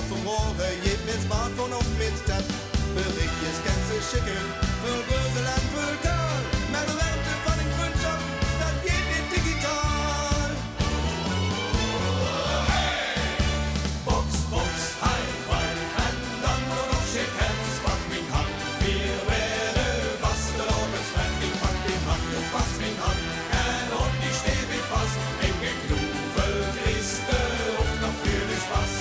vanmorgen, je met smartphone of met tab. Berichtjes kan ze schikken, voor beuzel en vulkaan. Maar de ruimte van een vriendschap, dat geht niet digitaal. Box, box, high five, en dan nog shake hands, pak mijn hand. Wir werden vasten op het zwet, ik pak die hand, du pakst mijn hand. En op die stevig vast, in geknoevel Christe, ook nog voor de Spaß.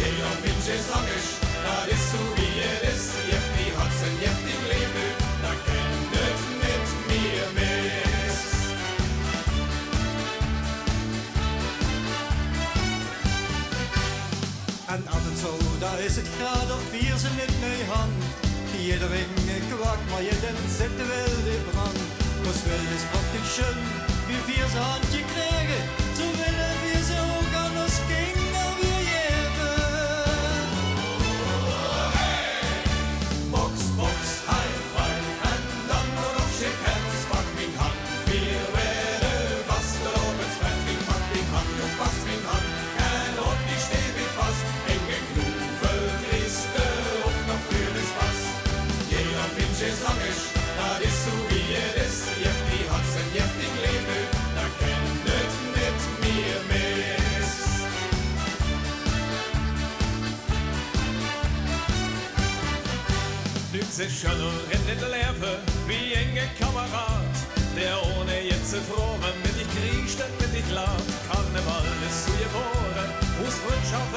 Jeder Mensch ist sangisch, dat is zo wie het is. Je hebt die Herzen, je hebt die Leben, da kennt het niet meer mis. En als het zo, daar is het graad of 4 ze niet mee hand. Jeder enge kwak, maar je den zette wel de brand. Was wel is praktisch schön, wie 4 ze handje krijgen. Zo willen wir ze ook anders gingen wir jeven. Box, box, high five, en dan nog shake hands, pak mijn hand. Wir werden vasten op het zwet, ik pak die hand, du pakst mijn hand. En op die stevig vast, in geknoevel Christe, ook nog voor de Spaß. Jeder Mensch ist sangisch, dat is zo wie het is. Je hebt die Herzen, je hebt die Leben, da kennt het niet meer mis. Du zischer in den Lärve wie enge Kamerad, der ohne jetzt zu frohen mit dich kriecht und mit dich lacht. Karneval ist so geboren, aus Freundschaft